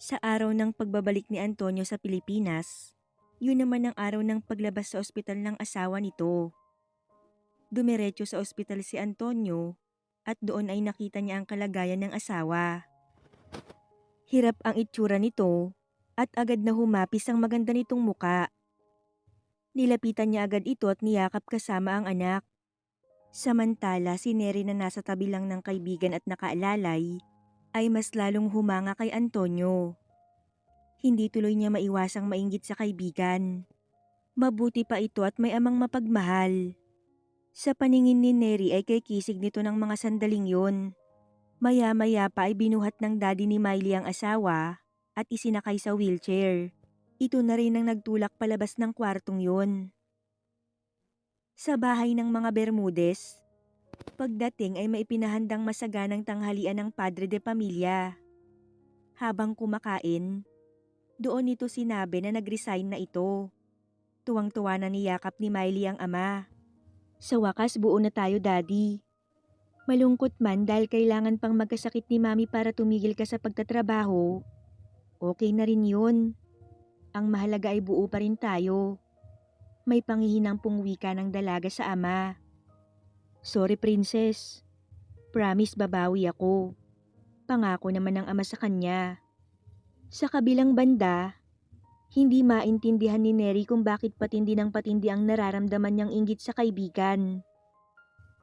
Sa araw ng pagbabalik ni Antonio sa Pilipinas, yun naman ang araw ng paglabas sa ospital ng asawa nito. Dumiretso sa ospital si Antonio at doon ay nakita niya ang kalagayan ng asawa. Hirap ang itsura nito at agad na humapis ang maganda nitong muka. Nilapitan niya agad ito at niyakap kasama ang anak. Samantala si Neri na nasa tabi lang ng kaibigan at nakaalalay ay mas lalong humanga kay Antonio. Hindi tuloy niya maiwasang mainggit sa kaibigan. Mabuti pa ito at may amang mapagmahal. Sa paningin ni Neri ay kay kisig nito ng mga sandaling yun. Maya-maya pa ay binuhat ng daddy ni Miley ang asawa at isinakay sa wheelchair. Ito na rin ang nagtulak palabas ng kwartong yun. Sa bahay ng mga Bermudez, pagdating ay may ipinahandang masaganang tanghalian ng padre de pamilya. Habang kumakain, doon nito sinabi na nag-resign na ito. Tuwang-tuwa na niyakap ni Miley ang ama. Sa wakas buo na tayo, daddy. Malungkot man dahil kailangan pang magkasakit ni mami para tumigil ka sa pagtatrabaho. Okay na rin yun. Ang mahalaga ay buo pa rin tayo. May pangihinang pong wika ng dalaga sa ama. Sorry, princess. Promise babawi ako. Pangako naman ng ama sa kanya. Sa kabilang banda, hindi maintindihan ni Neri kung bakit patindi ng patindi ang nararamdaman niyang inggit sa kaibigan.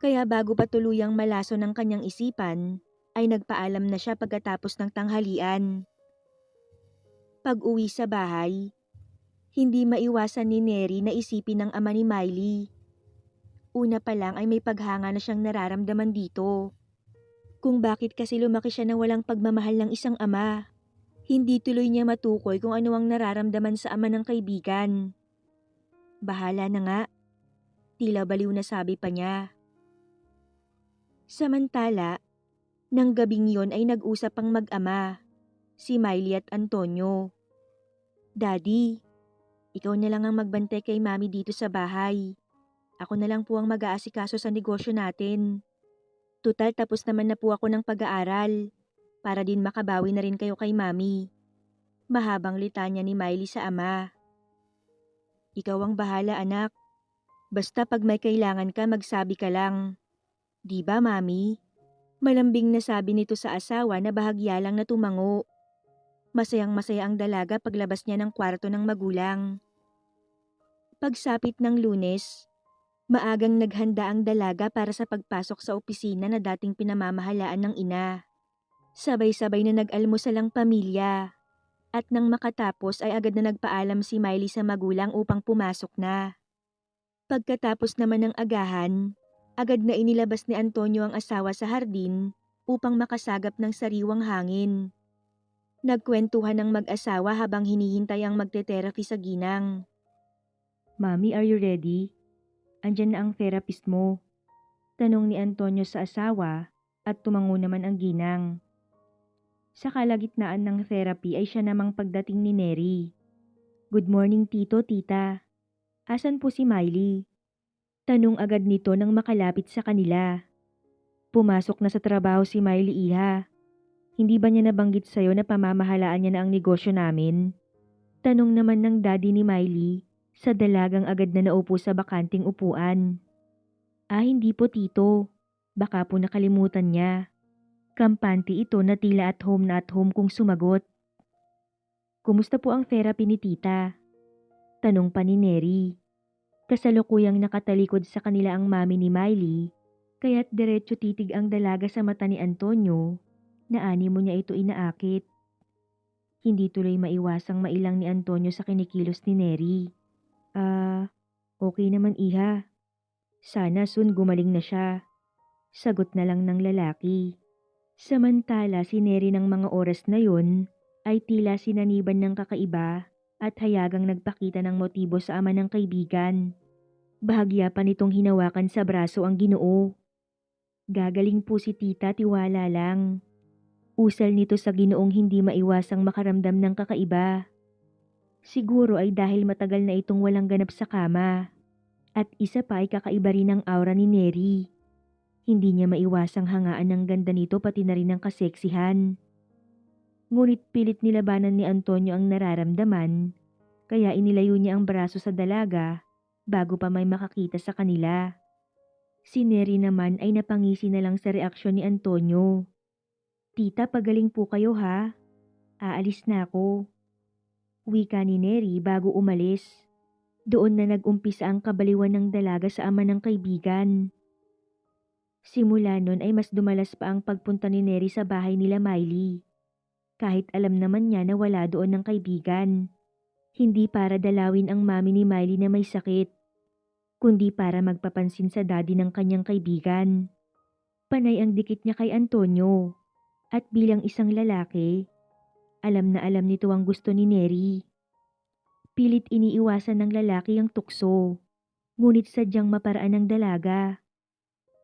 Kaya bago pa tuluyang malaso ng kanyang isipan, ay nagpaalam na siya pagkatapos ng tanghalian. Pag-uwi sa bahay, hindi maiwasan ni Neri na isipin ng ama ni Miley. Una pa lang ay may paghanga na siyang nararamdaman dito. Kung bakit kasi lumaki siya na walang pagmamahal ng isang ama. Hindi tuloy niya matukoy kung ano ang nararamdaman sa ama ng kaibigan. Bahala na nga. Tila baliw na sabi pa niya. Samantala, nang gabing yon ay nag-usap ang mag-ama, si Miley at Antonio. Daddy, ikaw na lang ang magbantay kay mami dito sa bahay. Ako na lang po ang mag-aasikaso sa negosyo natin. Tutal tapos naman na po ako ng pag-aaral, para din makabawi na rin kayo kay mami. Mahabang litanya ni Miley sa ama. Ikaw ang bahala, anak. Basta pag may kailangan ka magsabi ka lang. Di ba, mami? Malambing na sabi nito sa asawa na bahagya lang na tumango. Masayang-masaya ang dalaga paglabas niya ng kwarto ng magulang. Pagsapit ng Lunes, maagang naghanda ang dalaga para sa pagpasok sa opisina na dating pinamamahalaan ng ina. Sabay-sabay na nag-almusal ang pamilya. At nang makatapos ay agad na nagpaalam si Miley sa magulang upang pumasok na. Pagkatapos naman ng agahan, agad na inilabas ni Antonio ang asawa sa hardin upang makasagap ng sariwang hangin. Nagkwentuhan ng mag-asawa habang hinihintay ang magte-therapy sa ginang. Mami, are you ready? Andyan na ang therapist mo. Tanong ni Antonio sa asawa at tumango naman ang ginang. Sa kalagitnaan ng therapy ay siya namang pagdating ni Neri. Good morning tito, tita. Asan po si Miley? Tanong agad nito nang makalapit sa kanila. Pumasok na sa trabaho si Miley, iha. Hindi ba niya nabanggit sa'yo na pamamahalaan niya na ang negosyo namin? Tanong naman ng daddy ni Miley sa dalagang agad na naupo sa bakanting upuan. Hindi po tito. Baka po nakalimutan niya. Kampante ito na tila at home kung sumagot. Kumusta po ang therapy ni tita? Tanong pa ni Neri. Kasalukuyang nakatalikod sa kanila ang mami ni Miley, kaya't diretso titig ang dalaga sa mata ni Antonio na animo niya ito inaakit. Hindi tuloy maiwasang mailang ni Antonio sa kinikilos ni Neri. Okay naman iha. Sana soon gumaling na siya. Sagot na lang ng lalaki. Samantala si Neri ng mga oras na yon ay tila sinaniban ng kakaiba at hayagang nagpakita ng motibo sa ama ng kaibigan. Bahagya pa nitong hinawakan sa braso ang Ginoo. Gagaling po si tita, tiwala lang. Usal nito sa Ginoong hindi maiwasang makaramdam ng kakaiba. Siguro ay dahil matagal na itong walang ganap sa kama. At isa pa ay kakaiba rin ang aura ni Neri. Hindi niya maiwasang hangaan ng ganda nito pati na rin ang kaseksihan. Ngunit pilit nilabanan ni Antonio ang nararamdaman, kaya inilayo niya ang braso sa dalaga bago pa may makakita sa kanila. Si Neri naman ay napangisi na lang sa reaksyon ni Antonio. Tita, pagaling po kayo ha. Aalis na ako. Wika ni Neri bago umalis. Doon na nag-umpisa ang kabaliwan ng dalaga sa ama ng kaibigan. Simula nun ay mas dumalas pa ang pagpunta ni Neri sa bahay nila Miley. Kahit alam naman niya na wala doon ng kaibigan. Hindi para dalawin ang mami ni Miley na may sakit, kundi para magpapansin sa daddy ng kanyang kaibigan. Panay ang dikit niya kay Antonio. At bilang isang lalaki, alam na alam nito ang gusto ni Neri. Pilit iniiwasan ng lalaki ang tukso, ngunit sadyang maparaan ng dalaga.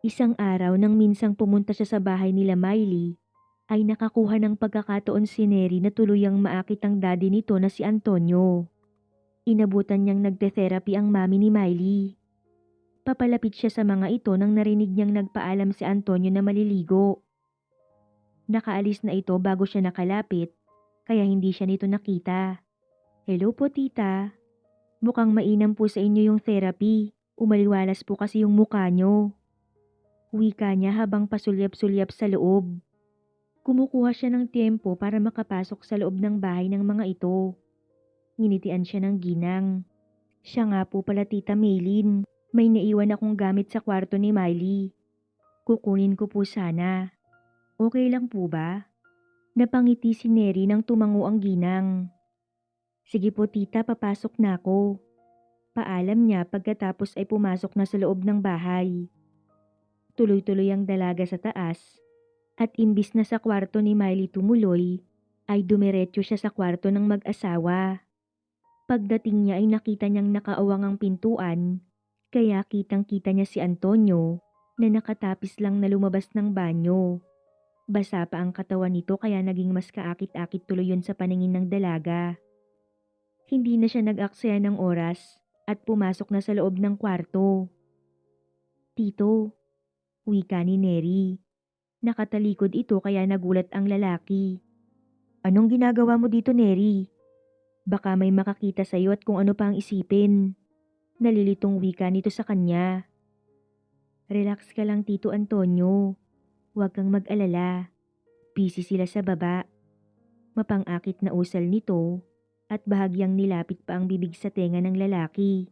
Isang araw nang minsang pumunta siya sa bahay nila Miley, ay nakakuha ng pagkakataon si Neri na tuluyang maakit ang daddy nito na si Antonio. Inabutan niyang nagte-therapy ang mami ni Miley. Papalapit siya sa mga ito nang narinig niyang nagpaalam si Antonio na maliligo. Nakaalis na ito bago siya nakalapit, kaya hindi siya nito nakita. Hello po tita. Mukhang mainam po sa inyo yung therapy. Umaliwalas po kasi yung mukha niyo. Wika niya habang pasulyap-sulyap sa loob. Kumukuha siya ng tiempo para makapasok sa loob ng bahay ng mga ito. Nginitian siya ng ginang. Siya nga po pala tita Maylin. May naiwan akong gamit sa kwarto ni Miley. Kukunin ko po sana. Okay lang po ba? Napangiti si Neri nang tumango ang ginang. Sige po tita, papasok na ako. Paalam niya pagkatapos ay pumasok na sa loob ng bahay. Tuloy-tuloy ang dalaga sa taas at imbis na sa kwarto ni Miley tumuloy, ay dumiretso siya sa kwarto ng mag-asawa. Pagdating niya ay nakita niyang nakaawang ang pintuan, kaya kitang-kita niya si Antonio na nakatapis lang na lumabas ng banyo. Basa pa ang katawan nito kaya naging mas kaakit-akit tuloy yun sa paningin ng dalaga. Hindi na siya nag-aksaya ng oras at pumasok na sa loob ng kwarto. Tito, wika ni Neri. Nakatalikod ito kaya nagulat ang lalaki. Anong ginagawa mo dito, Neri? Baka may makakita sa iyo at kung ano pa ang isipin. Nalilitong wika nito sa kanya. Relax ka lang Tito Antonio. Huwag kang mag-alala. Busy sila sa baba. Mapang-akit na usal nito at bahagyang nilapit pa ang bibig sa tenga ng lalaki.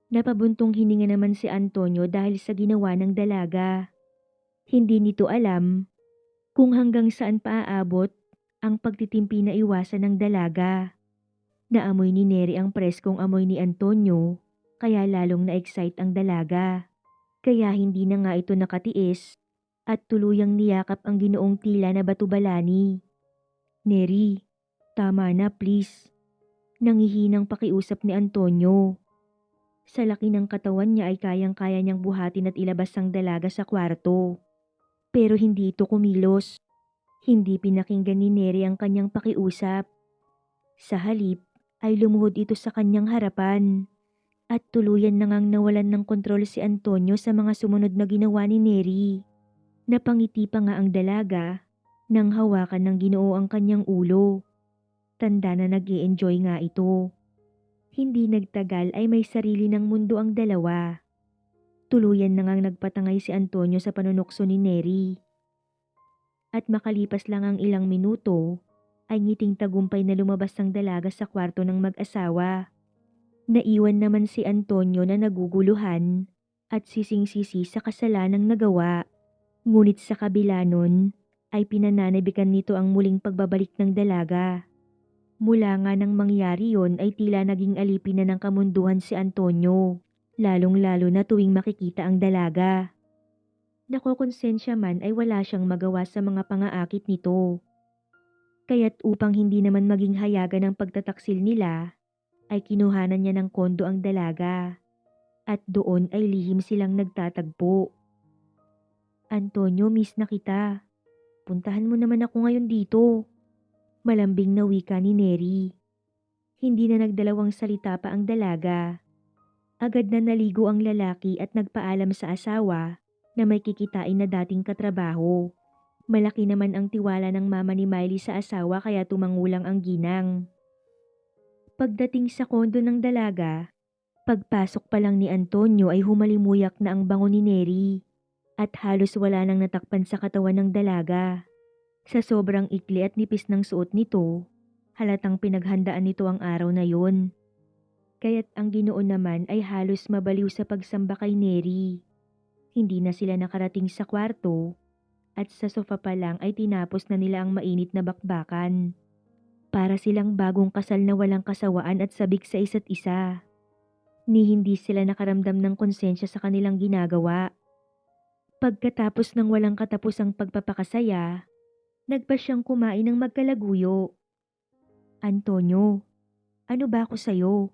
Napabuntong hininga naman si Antonio dahil sa ginawa ng dalaga. Hindi nito alam kung hanggang saan paaabot ang pagtitimpi na iwasan ng dalaga. Naamoy ni Neri ang preskong amoy ni Antonio kaya lalong na-excite ang dalaga. Kaya hindi na nga ito nakatiis at tuluyang niyakap ang ginoong tila na batubalani. Neri, tama na please. Nangihinang pakiusap ni Antonio. Sa laki ng katawan niya ay kayang-kaya niyang buhatin at ilabas ang dalaga sa kwarto. Pero hindi ito kumilos. Hindi pinakinggan ni Neri ang kanyang pakiusap. Sa halip ay lumuhod ito sa kanyang harapan. At tuluyan na ngang nawalan ng kontrol si Antonio sa mga sumunod na ginawa ni Neri. Napangiti pa nga ang dalaga nang hawakan ng Ginoo ang kanyang ulo. Tanda na nag-i-enjoy nga ito. Hindi nagtagal ay may sarili ng mundo ang dalawa. Tuluyan na ngang nagpatangay si Antonio sa panunukso ni Neri. At makalipas lang ang ilang minuto, ay ngiting tagumpay na lumabas ang dalaga sa kwarto ng mag-asawa. Naiwan naman si Antonio na naguguluhan at sising-sisi sa kasalanang nagawa. Ngunit sa kabila nun, ay pinananabikan nito ang muling pagbabalik ng dalaga. Mula nga nang mangyari yon ay tila naging alipin na ng kamunduhan si Antonio, lalong-lalo na tuwing makikita ang dalaga. Nakokonsensya man ay wala siyang magawa sa mga pangaakit nito. Kaya't upang hindi naman maging hayagan ng pagtataksil nila, ay kinuhanan niya ng kondo ang dalaga. At doon ay lihim silang nagtatagpo. Antonio, miss na kita. Puntahan mo naman ako ngayon dito. Malambing na wika ni Neri. Hindi na nagdalawang salita pa ang dalaga. Agad na naligo ang lalaki at nagpaalam sa asawa na may kikitain na dating katrabaho. Malaki naman ang tiwala ng mama ni Miley sa asawa kaya tumangulang ang ginang. Pagdating sa kondo ng dalaga, pagpasok pa lang ni Antonio ay humalimuyak na ang bango ni Neri at halos wala nang natakpan sa katawan ng dalaga. Sa sobrang ikli at nipis ng suot nito, halatang pinaghandaan nito ang araw na yon. Kaya't ang Ginoo naman ay halos mabaliw sa pagsamba kay Neri. Hindi na sila nakarating sa kwarto at sa sofa pa lang ay tinapos na nila ang mainit na bakbakan. Para silang bagong kasal na walang kasawaan at sabik sa isa't isa. Ni hindi sila nakaramdam ng konsensya sa kanilang ginagawa. Pagkatapos ng walang katapusang pagpapakasaya, nagpa siyang kumain ng magkalaguyo. Antonio, ano ba ako sa'yo?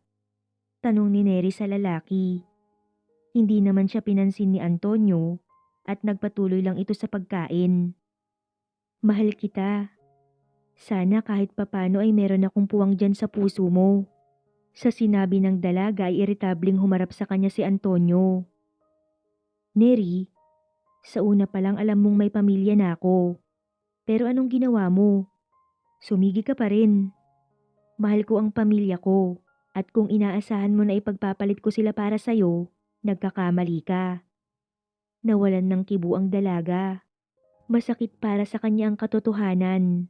Tanong ni Neri sa lalaki. Hindi naman siya pinansin ni Antonio at nagpatuloy lang ito sa pagkain. Mahal kita. Sana kahit papano ay meron akong puwang dyan sa puso mo. Sa sinabi ng dalaga ay iritabling humarap sa kanya si Antonio. Neri, sa una pa lang alam mong may pamilya na ako. Pero anong ginawa mo? Sumigi ka pa rin. Mahal ko ang pamilya ko at kung inaasahan mo na ipagpapalit ko sila para sa'yo, nagkakamali ka. Nawalan ng kibo ang dalaga. Masakit para sa kanya ang katotohanan.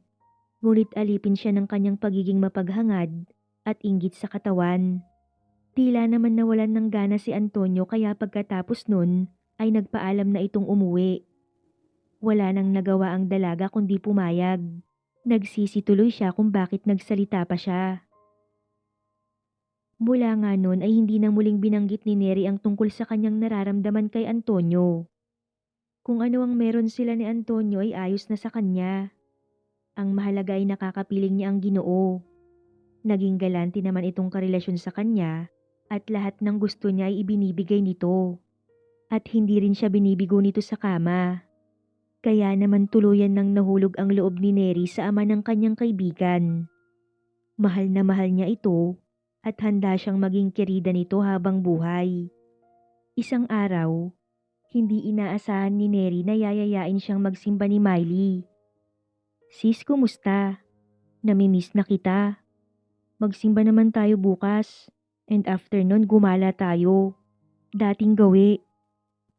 Ngunit alipin siya ng kanyang pagiging mapaghangad at inggit sa katawan. Tila naman nawalan ng gana si Antonio kaya pagkatapos nun ay nagpaalam na itong umuwi. Wala nang nagawa ang dalaga kundi pumayag. Nagsisi tuloy siya kung bakit nagsalita pa siya. Mula nga nun ay hindi na muling binanggit ni Neri ang tungkol sa kanyang nararamdaman kay Antonio. Kung ano ang meron sila ni Antonio ay ayos na sa kanya. Ang mahalaga ay nakakapiling niya ang Ginoo. Naging galante naman itong karelasyon sa kanya at lahat ng gusto niya ay ibinibigay nito. At hindi rin siya binibigo nito sa kama. Kaya naman tuluyan nang nahulog ang loob ni Neri sa ama ng kanyang kaibigan. Mahal na mahal niya ito at handa siyang maging kirida nito habang buhay. Isang araw, hindi inaasahan ni Neri na yayayain siyang magsimba ni Miley. Sis, kumusta? Namimiss na kita. Magsimba naman tayo bukas. And after nun, gumala tayo. Dating gawi.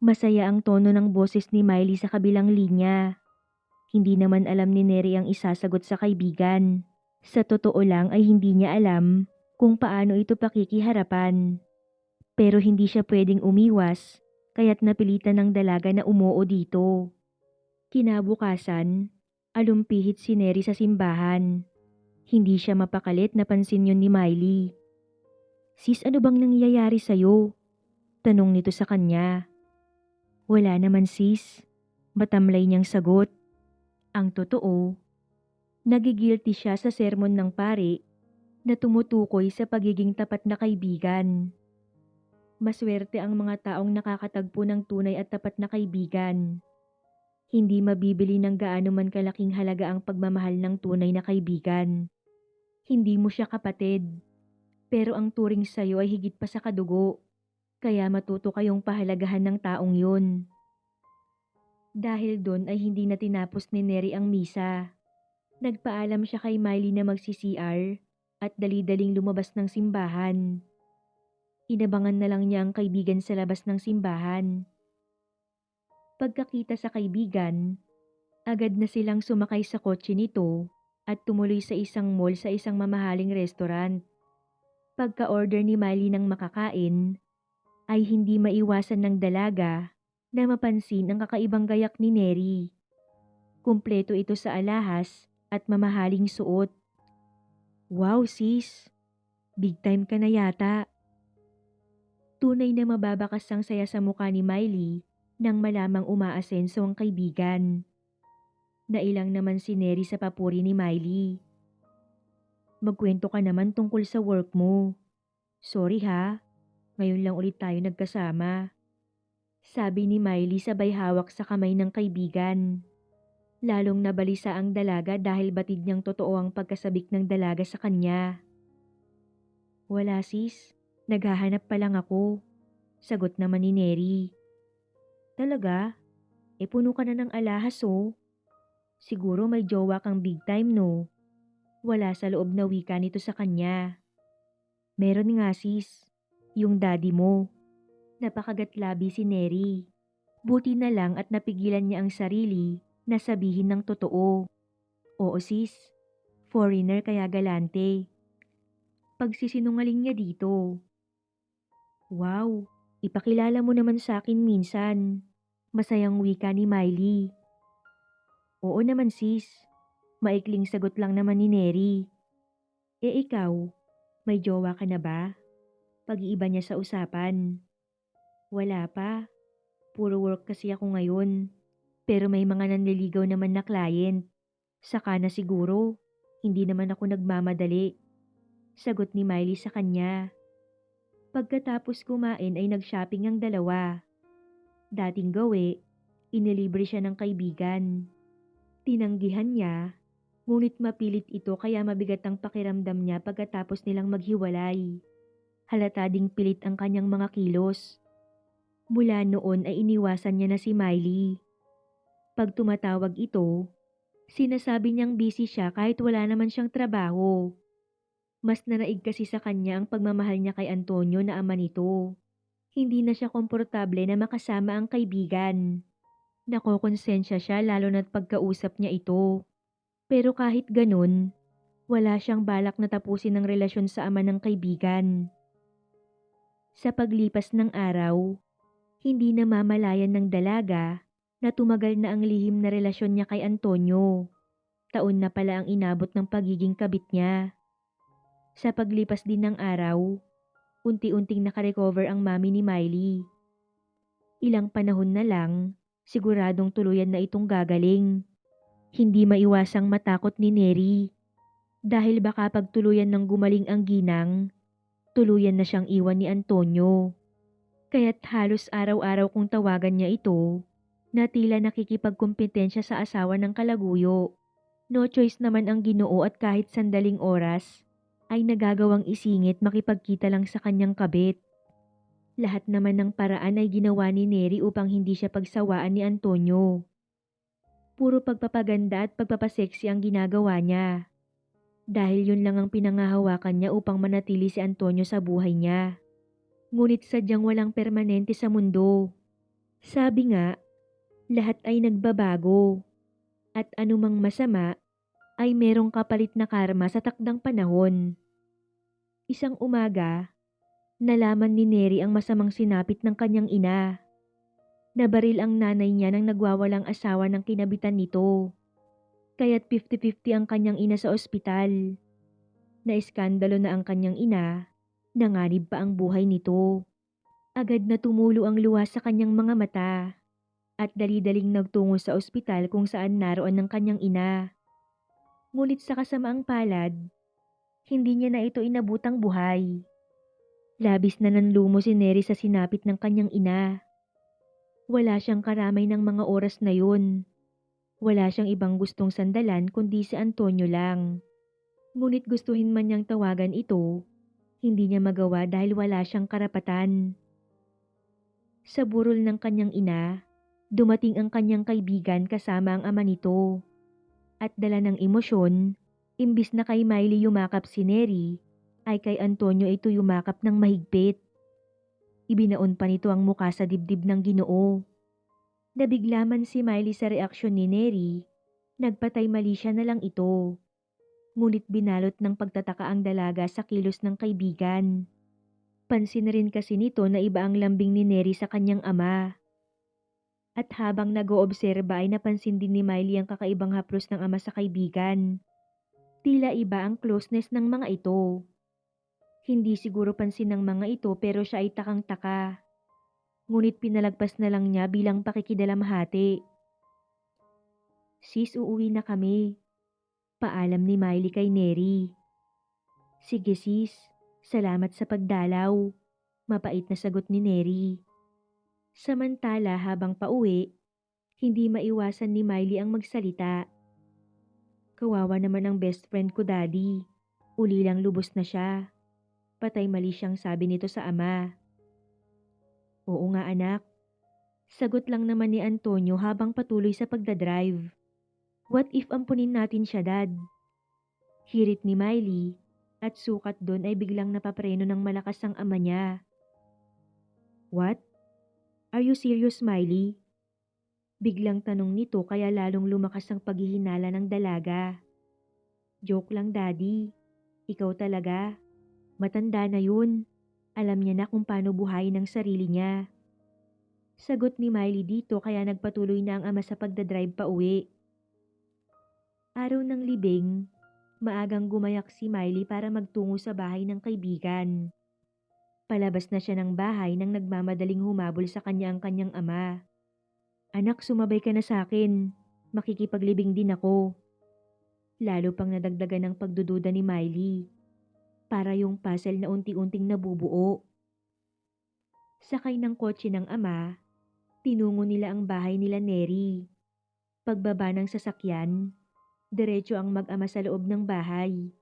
Masaya ang tono ng boses ni Miley sa kabilang linya. Hindi naman alam ni Neri ang isasagot sa kaibigan. Sa totoo lang ay hindi niya alam kung paano ito pakikiharapan. Pero hindi siya pwedeng umiwas, kaya't napilitan ng dalaga na umuo dito. Kinabukasan, alumpihit si Neri sa simbahan. Hindi siya mapakalit na pansin yun ni Miley. Sis, ano bang nangyayari sa'yo? Tanong nito sa kanya. Wala naman sis. Matamlay niyang sagot. Ang totoo, nagigilty siya sa sermon ng pare na tumutukoy sa pagiging tapat na kaibigan. Maswerte ang mga taong nakakatagpo ng tunay at tapat na kaibigan. Hindi mabibili ng gaano man kalaking halaga ang pagmamahal ng tunay na kaibigan. Hindi mo siya kapatid, pero ang turing sa'yo ay higit pa sa kadugo, kaya matuto kayong pahalagahan ng taong yun. Dahil doon ay hindi na tinapos ni Neri ang misa. Nagpaalam siya kay Miley na magsi-CR at dali-daling lumabas ng simbahan. Inabangan na lang niya ang kaibigan sa labas ng simbahan. Pagkakita sa kaibigan, agad na silang sumakay sa kotse nito at tumuloy sa isang mall sa isang mamahaling restaurant. Pagka-order ni Miley ng makakain, ay hindi maiwasan ng dalaga na mapansin ang kakaibang gayak ni Neri. Kumpleto ito sa alahas at mamahaling suot. Wow sis, big time ka na yata. Tunay na mababakas ang saya sa mukha ni Miley nang malamang umaasenso ang kaibigan. Nailang naman si Neri sa papuri ni Miley. Magkwento ka naman tungkol sa work mo. Sorry ha, ngayon lang ulit tayo nagkasama. Sabi ni Miley sabay hawak sa kamay ng kaibigan. Lalong nabalisa ang dalaga dahil batid niyang totoo ang pagkasabik ng dalaga sa kanya. Wala sis, naghahanap pa lang ako. Sagot naman ni Neri. Talaga? Puno ka na ng alahas oh. Siguro may jowa kang big time no? Wala sa loob na wika nito sa kanya. Meron nga sis, yung daddy mo. Napakagatlabi si Neri. Buti na lang at napigilan niya ang sarili na sabihin ng totoo. Oo sis, foreigner kaya galante. Pagsisinungaling niya dito. Wow, ipakilala mo naman sa akin minsan. Masayang wika ni Miley. Oo naman sis, maikling sagot lang naman ni Neri. Ikaw, may jowa ka na ba? Pag-iiba niya sa usapan. Wala pa, puro work kasi ako ngayon. Pero may mga nanliligaw naman na client. Saka na siguro, hindi naman ako nagmamadali. Sagot ni Miley sa kanya. Pagkatapos kumain ay nag-shopping ang dalawa. Dating gawi, inilibre siya ng kaibigan. Tinanggihan niya, ngunit mapilit ito kaya mabigat ang pakiramdam niya pagkatapos nilang maghiwalay. Halata ding pilit ang kanyang mga kilos. Mula noon ay iniwasan niya na si Miley. Pag tumatawag ito, sinasabi niyang busy siya kahit wala naman siyang trabaho. Mas nanaig kasi sa kanya ang pagmamahal niya kay Antonio na ama nito. Hindi na siya komportable na makasama ang kaibigan. Nakokonsensya siya lalo na't pagkausap niya ito. Pero kahit ganun, wala siyang balak na tapusin ang relasyon sa ama ng kaibigan. Sa paglipas ng araw, hindi namamalayan ng dalaga na tumagal na ang lihim na relasyon niya kay Antonio. Taon na pala ang inabot ng pagiging kabit niya. Sa paglipas din ng araw, unti-unting nakarecover ang mami ni Miley. Ilang panahon na lang, siguradong tuluyan na itong gagaling. Hindi maiwasang matakot ni Neri. Dahil baka pag tuluyan ng gumaling ang ginang, tuluyan na siyang iwan ni Antonio. Kaya't halos araw-araw kung tawagan niya ito, na tila nakikipagkumpetensya sa asawa ng kalaguyo. No choice naman ang Ginoo at kahit sandaling oras, ay nagagawang isingit makipagkita lang sa kanyang kabit. Lahat naman ng paraan ay ginawa ni Neri upang hindi siya pagsawaan ni Antonio. Puro pagpapaganda at pagpapaseksi ang ginagawa niya. Dahil yun lang ang pinangahawakan niya upang manatili si Antonio sa buhay niya. Ngunit sadyang walang permanente sa mundo. Sabi nga, lahat ay nagbabago. At anumang masama ay merong kapalit na karma sa takdang panahon. Isang umaga, nalaman ni Neri ang masamang sinapit ng kanyang ina. Nabaril ang nanay niya nang nagwawalang asawa ng kinabitan nito. Kaya't 50-50 ang kanyang ina sa ospital. Naiskandalo na ang kanyang ina, nanganib pa ang buhay nito. Agad na tumulo ang luha sa kanyang mga mata at dali-daling nagtungo sa ospital kung saan naroon ang kanyang ina. Ngunit sa kasamaang palad, hindi niya na ito inabutang buhay. Labis na nanlumo si Neri sa sinapit ng kanyang ina. Wala siyang karamay ng mga oras na yun. Wala siyang ibang gustong sandalan kundi si Antonio lang. Ngunit gustuhin man niyang tawagan ito, hindi niya magawa dahil wala siyang karapatan. Sa burol ng kanyang ina, dumating ang kanyang kaibigan kasama ang ama nito. At dala ng emosyon, imbis na kay Miley yumakap si Neri, ay kay Antonio ito yumakap ng mahigpit. Ibinaon pa nito ang muka sa dibdib ng Ginoo. Nabigla man si Miley sa reaksyon ni Neri, nagpatay mali siya na lang ito. Ngunit binalot ng pagtataka ang dalaga sa kilos ng kaibigan. Pansin rin kasi nito na iba ang lambing ni Neri sa kanyang ama. At habang nag-oobserba ay napansin din ni Miley ang kakaibang haplos ng ama sa kaibigan. Tila iba ang closeness ng mga ito. Hindi siguro pansin ng mga ito pero siya ay takang-taka. Ngunit pinalagpas na lang niya bilang pakikidalamhati. Sis, uuwi na kami. Paalam ni Miley kay Neri. Sige sis, salamat sa pagdalaw. Mapait na sagot ni Neri. Samantala habang pauwi, hindi maiwasan ni Miley ang magsalita. Kawawa naman ang best friend ko daddy. Uli lang lubos na siya. Patay mali siyang sabi nito sa ama. Oo nga anak. Sagot lang naman ni Antonio habang patuloy sa pagdadrive. What if ampunin natin siya, Dad? Hirit ni Miley at sukat doon ay biglang napapreno ng malakas ang ama niya. What? Are you serious, Miley? Biglang tanong nito kaya lalong lumakas ang paghihinala ng dalaga. Joke lang, Daddy. Ikaw talaga. Matanda na yun. Alam niya na kung paano buhayin ang sarili niya. Sagot ni Miley dito kaya nagpatuloy na ang ama sa pagdadrive pa uwi. Araw ng libing, maagang gumayak si Miley para magtungo sa bahay ng kaibigan. Palabas na siya ng bahay nang nagmamadaling humabol sa kanya ang kanyang ama. Anak, sumabay ka na sa akin. Makikipaglibing din ako. Lalo pang nadagdagan ng pagdududa ni Miley. Para yung puzzle na unti-unting nabubuo. Sakay ng kotse ng ama, tinungo nila ang bahay nila Neri. Pagbaba ng sasakyan, diretso ang mag-ama sa loob ng bahay.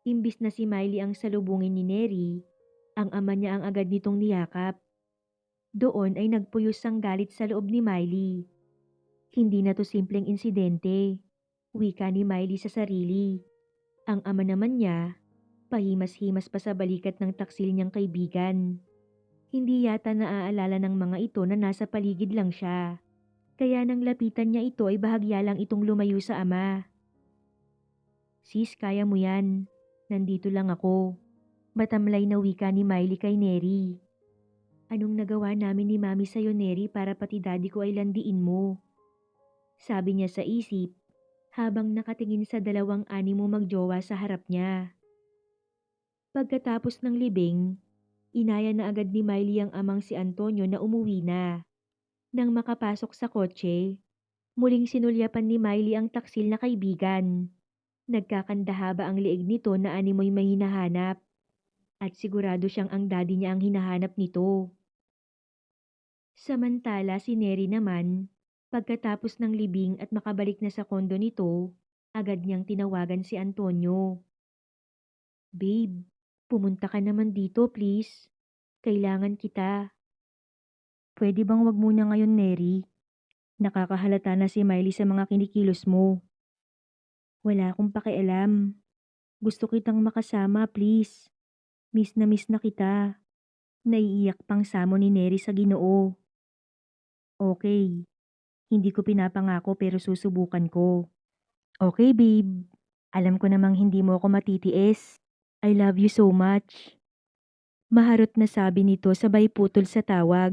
Imbis na si Miley ang salubungin ni Neri, ang ama niya ang agad nitong niyakap. Doon ay nagpuyos ang galit sa loob ni Miley. Hindi na to simpleng insidente. Wika ni Miley sa sarili. Ang ama naman niya, pahimas-himas pa sa balikat ng taksil niyang kaibigan. Hindi yata naaalala ng mga ito na nasa paligid lang siya. Kaya nang lapitan niya ito ay bahagya lang itong lumayo sa ama. Sis, kaya mo yan. Nandito lang ako. Matamlay na wika ni Miley kay Neri. Anong nagawa namin ni Mami sa'yo, Neri, para pati daddy ko ay landiin mo? Sabi niya sa isip, habang nakatingin sa dalawang animo magjowa sa harap niya. Pagkatapos ng libing, inaya na agad ni Miley ang amang si Antonio na umuwi na. Nang makapasok sa kotse, muling sinulyapan ni Miley ang taksil na kaibigan. Nagkakandahaba ang liig nito na animoy may hinahanap. At sigurado siyang ang daddy niya ang hinahanap nito. Samantala si Neri naman, pagkatapos ng libing at makabalik na sa kondo nito, agad niyang tinawagan si Antonio. Babe, pumunta ka naman dito please. Kailangan kita. Pwede bang wag muna ngayon, Neri? Nakakahalata na si Miley sa mga kinikilos mo. Wala akong pakialam. Gusto kitang makasama, please. Miss na kita. Naiiyak pang samo ni Neri sa Ginoo. Okay, hindi ko pinapangako pero susubukan ko. Okay, babe. Alam ko namang hindi mo ako matitiis. I love you so much. Maharot na sabi nito sabay putol sa tawag.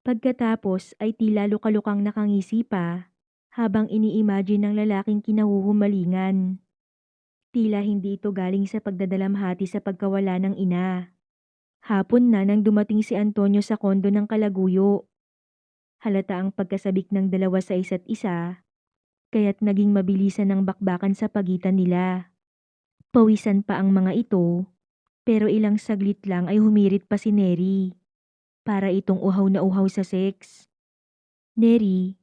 Pagkatapos ay tila lukalukang nakangisi pa habang ini-imagine ng lalaking kinahuhumalingan. Tila hindi ito galing sa pagdadalamhati sa pagkawala ng ina. Hapon na nang dumating si Antonio sa kondo ng Kalaguyo. Halata ang pagkasabik ng dalawa sa isa't isa, kaya't naging mabilisan ang bakbakan sa pagitan nila. Pawisan pa ang mga ito, pero ilang saglit lang ay humirit pa si Neri. Para itong uhaw na uhaw sa sex. Neri,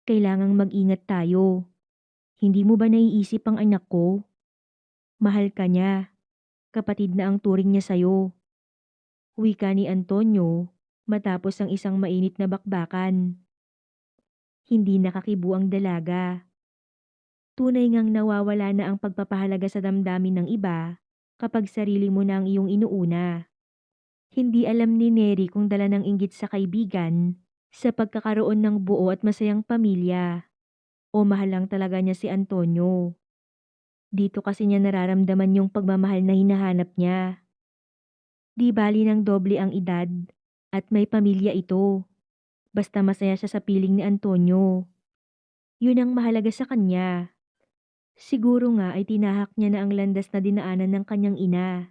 kailangang mag-ingat tayo. Hindi mo ba naiisip ang anak ko? Mahal ka niya. Kapatid na ang turing niya sa'yo. Wika ni Antonio matapos ang isang mainit na bakbakan. Hindi nakakibu ang dalaga. Tunay ngang nawawala na ang pagpapahalaga sa damdamin ng iba kapag sarili mo na ang iyong inuuna. Hindi alam ni Neri kung dala ng inggit sa kaibigan sa pagkakaroon ng buo at masayang pamilya o mahal lang talaga niya si Antonio. Dito kasi niya nararamdaman yung pagmamahal na hinahanap niya. Di bali ng doble ang edad at may pamilya ito. Basta masaya siya sa piling ni Antonio. Yun ang mahalaga sa kanya. Siguro nga ay tinahak niya na ang landas na dinaanan ng kanyang ina.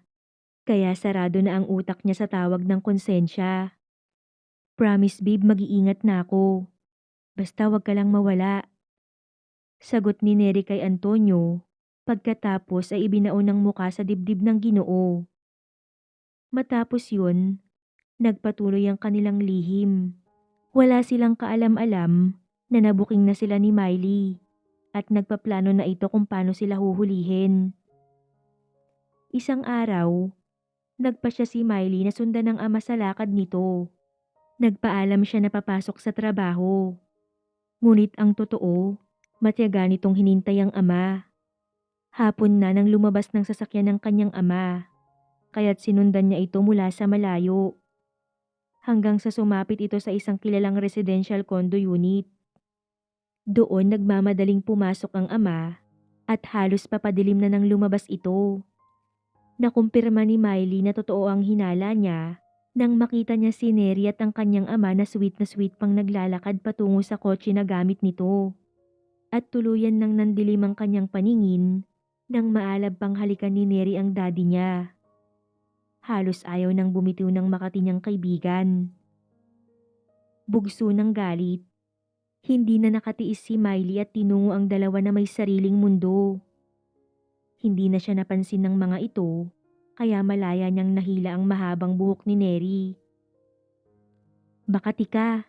Kaya sarado na ang utak niya sa tawag ng konsensya. Promise babe, mag-iingat na ako. Basta wag ka lang mawala. Sagot ni Neri kay Antonio, pagkatapos ay ibinaon ng muka sa dibdib ng Ginoo. Matapos yun, nagpatuloy ang kanilang lihim. Wala silang kaalam-alam na nabuking na sila ni Miley at nagpaplano na ito kung paano sila huhulihin. Isang araw, nagpa siya si Miley na sundan ng ama sa lakad nito. Nagpaalam siya na papasok sa trabaho. Ngunit ang totoo, Matiyaga nitong hinintay ang ama. Hapon na nang lumabas ng sasakyan ng kanyang ama, kaya't sinundan niya ito mula sa malayo. Hanggang sa sumapit ito sa isang kilalang residential condo unit. Doon nagmamadaling pumasok ang ama at halos papadilim na nang lumabas ito. Nakumpirma ni Miley na totoo ang hinala niya nang makita niya si Neri at ang kanyang ama na sweet pang naglalakad patungo sa kotse na gamit nito. At tuluyan nang nandilim ang kanyang paningin nang maalab pang halikan ni Neri ang daddy niya. Halos ayaw nang bumitiw ng makati niyang kaibigan. Bugso ng galit. Hindi na nakatiis si Miley at tinungo ang dalawa na may sariling mundo. Hindi na siya napansin ng mga ito, kaya malaya niyang nahila ang mahabang buhok ni Neri. Baka tika,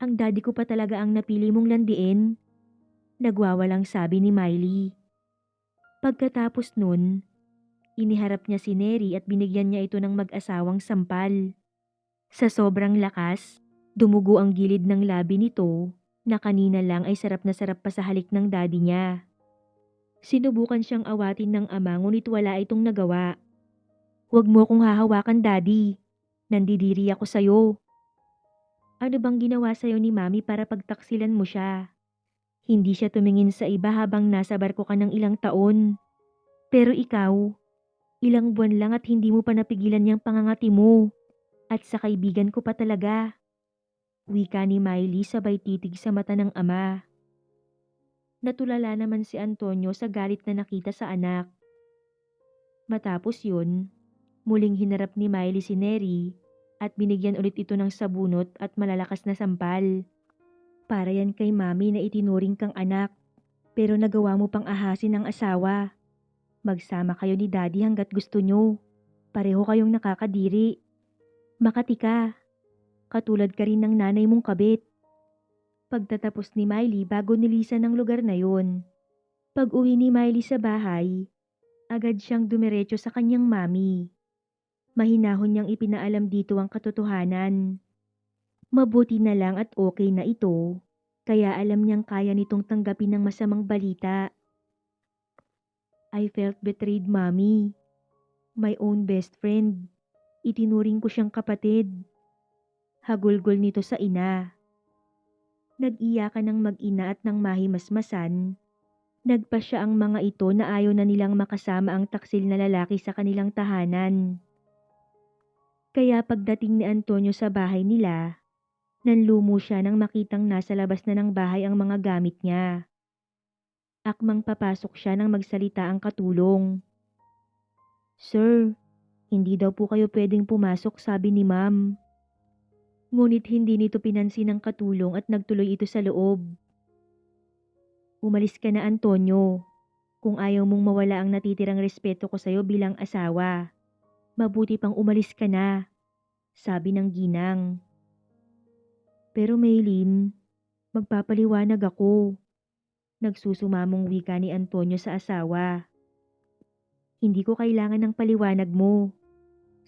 ang daddy ko pa talaga ang napili mong landiin. Nagwawalang sabi ni Miley. Pagkatapos nun, iniharap niya si Neri at binigyan niya ito ng mag-asawang sampal. Sa sobrang lakas, dumugo ang gilid ng labi nito na kanina lang ay sarap na sarap pa sa halik ng daddy niya. Sinubukan siyang awatin ng ama ngunit wala itong nagawa. Huwag mo akong hahawakan, daddy. Nandidiri ako sa'yo. Ano bang ginawa sa'yo ni mami para pagtaksilan mo siya? Hindi siya tumingin sa iba habang nasa barko ka ng ilang taon. Pero ikaw, ilang buwan lang at hindi mo pa napigilan niyang pangangati mo. At sa kaibigan ko pa talaga. Wika ni Miley sabay titig sa mata ng ama. Natulala naman si Antonio sa galit na nakita sa anak. Matapos yun, muling hinarap ni Miley si Neri at binigyan ulit ito ng sabunot at malalakas na sampal. Para yan kay mami na itinuring kang anak, pero nagawa mo pang ahasin ang asawa. Magsama kayo ni daddy hanggat gusto nyo. Pareho kayong nakakadiri. Makati ka. Katulad ka rin ng nanay mong kabit. Pagtatapos ni Miley bago nilisan ng lugar na yon. Pag uwi ni Miley sa bahay, agad siyang dumiretso sa kanyang mami. Mahinahon niyang ipinaalam dito ang katotohanan. Mabuti na lang at okay na ito, kaya alam niyang kaya nitong tanggapin ng masamang balita. I felt betrayed, Mommy. My own best friend. Itinuring ko siyang kapatid. Hagulgol nito sa ina. Nag-iyakan ng mag-ina at ng mahimasmasan. Nagpa siya ang mga ito na ayaw na nilang makasama ang taksil na lalaki sa kanilang tahanan. Kaya pagdating ni Antonio sa bahay nila, nanlumo siya nang makitang nasa labas na ng bahay ang mga gamit niya. Akmang papasok siya nang magsalita ang katulong. Sir, hindi daw po kayo pwedeng pumasok, sabi ni ma'am. Ngunit hindi nito pinansin ng katulong at nagtuloy ito sa loob. Umalis ka na, Antonio. Kung ayaw mong mawala ang natitirang respeto ko sa'yo bilang asawa, mabuti pang umalis ka na, sabi ng ginang. Pero Maylin, magpapaliwanag ako. Nagsusumamong wika ni Antonio sa asawa. Hindi ko kailangan ng paliwanag mo.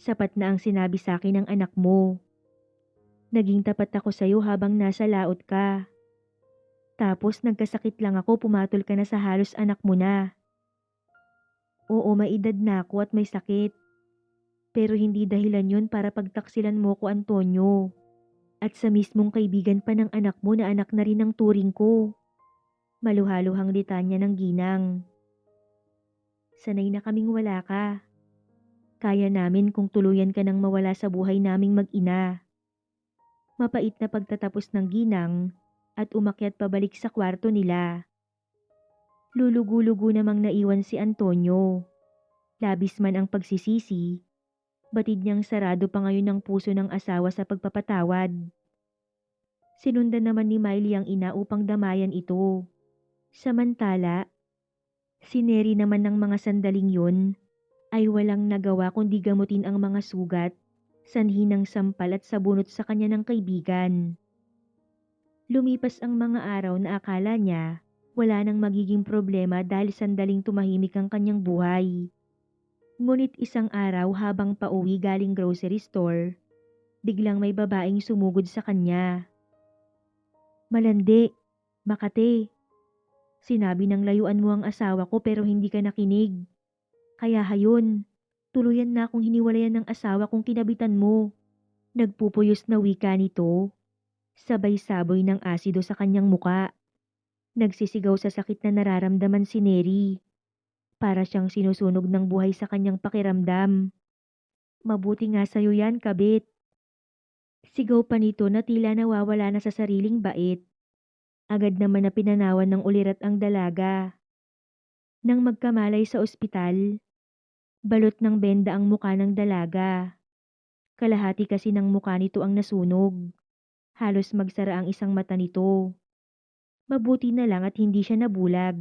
Sapat na ang sinabi sa akin ng anak mo. Naging tapat ako sa'yo habang nasa laot ka. Tapos nagkasakit lang ako, pumatol ka na sa halos anak mo na. Oo, may edad na ako at may sakit. Pero hindi dahilan yon para pagtaksilan mo ko, Antonio. At sa mismong kaibigan pa ng anak mo na anak na rin ng turing ko. Maluhaluhang litanya ng ginang. Sanay na kaming wala ka. Kaya namin kung tuluyan ka nang mawala sa buhay naming mag-ina. Mapait na pagtatapos ng ginang at umakyat pabalik sa kwarto nila. Lulugo-lugo namang naiwan si Antonio. Labis man ang pagsisisi, batid niyang sarado pa ngayon ang puso ng asawa sa pagpapatawad. Sinundan naman ni Miley ang ina upang damayan ito. Samantala, si Neri naman ng mga sandaling yun ay walang nagawa kundi gamutin ang mga sugat, sanhi ng sampal at sabunot sa kanya ng kaibigan. Lumipas ang mga araw na akala niya wala nang magiging problema dahil sandaling tumahimik ang kanyang buhay. Ngunit isang araw habang pauwi galing grocery store, biglang may babaeng sumugod sa kanya. Malandi, Makati. Sinabi ng layuan mo ang asawa ko pero hindi ka nakinig. Kaya hayon, tuluyan na akong hiniwalayan ng asawa kong kinabitan mo. Nagpupuyos na wika nito. Sabay saboy ng asido sa kanyang muka. Nagsisigaw sa sakit na nararamdaman si Neri. Para siyang sinusunog ng buhay sa kanyang pakiramdam. Mabuti nga sa'yo yan, kabit. Sigaw pa nito na tila nawawala na sa sariling bait. Agad naman na pinanawan ng ulirat ang dalaga. Nang magkamalay sa ospital, balot ng benda ang muka ng dalaga. Kalahati kasi ng muka nito ang nasunog. Halos magsara ang isang mata nito. Mabuti na lang at hindi siya nabulag.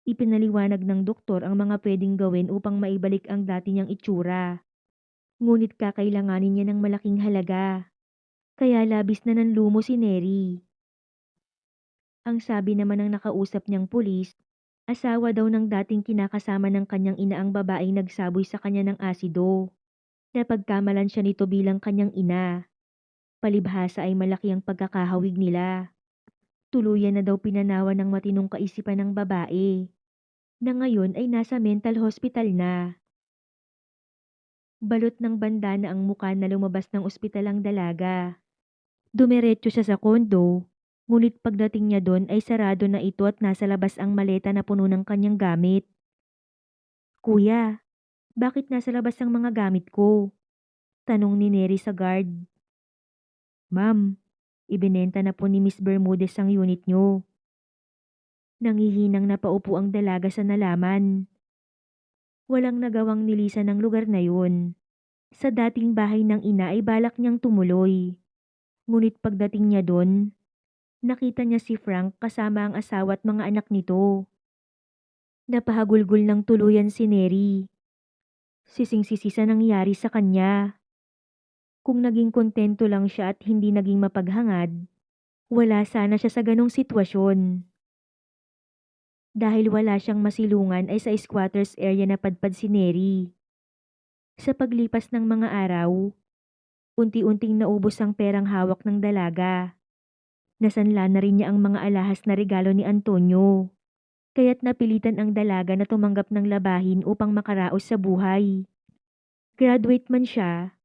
Ipinaliwanag ng doktor ang mga pwedeng gawin upang maibalik ang dati niyang itsura. Ngunit kakailanganin niya ng malaking halaga. Kaya labis na nanlumo si Neri. Ang sabi naman ng nakausap niyang pulis, asawa daw ng dating kinakasama ng kanyang ina ang babaeng nagsaboy sa kanya ng asido. Napagkamalan siya nito bilang kanyang ina. Palibhasa ay malaki ang pagkakahawig nila. Tuluyan na daw pinanawan ng matinong kaisipan ng babae, na ngayon ay nasa mental hospital na. Balot ng bandana ang muka na lumabas ng ospital ang dalaga. Dumiretso siya sa kondo, ngunit pagdating niya doon ay sarado na ito at nasa labas ang maleta na puno ng kanyang gamit. Kuya, bakit nasa labas ang mga gamit ko? Tanong ni Neri sa guard. Ma'am, ibinenta na po ni Miss Bermudez ang unit niyo. Nangihinang napaupo ang dalaga sa nalaman. Walang nagawang nilisan ng lugar na yun. Sa dating bahay ng ina ay balak niyang tumuloy. Ngunit pagdating niya doon, nakita niya si Frank kasama ang asawa at mga anak nito. Napahagulgol ng tuluyan si Neri. Sising-sisi sa nangyari sa kanya. Kung naging kontento lang siya at hindi naging mapaghangad, wala sana siya sa ganong sitwasyon. Dahil wala siyang masilungan ay sa squatters area na padpad si Neri. Sa paglipas ng mga araw, unti-unting naubos ang perang hawak ng dalaga. Nasanla na rin niya ang mga alahas na regalo ni Antonio. Kaya't napilitan ang dalaga na tumanggap ng labahin upang makaraos sa buhay. Graduate man siya,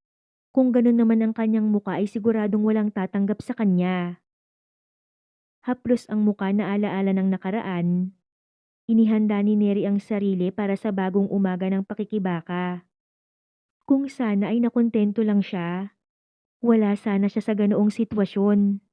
kung ganun naman ang kanyang muka ay siguradong walang tatanggap sa kanya. Haplos ang muka na alaala ng nakaraan. Inihanda ni Neri ang sarili para sa bagong umaga ng pakikibaka. Kung sana ay nakontento lang siya, wala sana siya sa ganoong sitwasyon.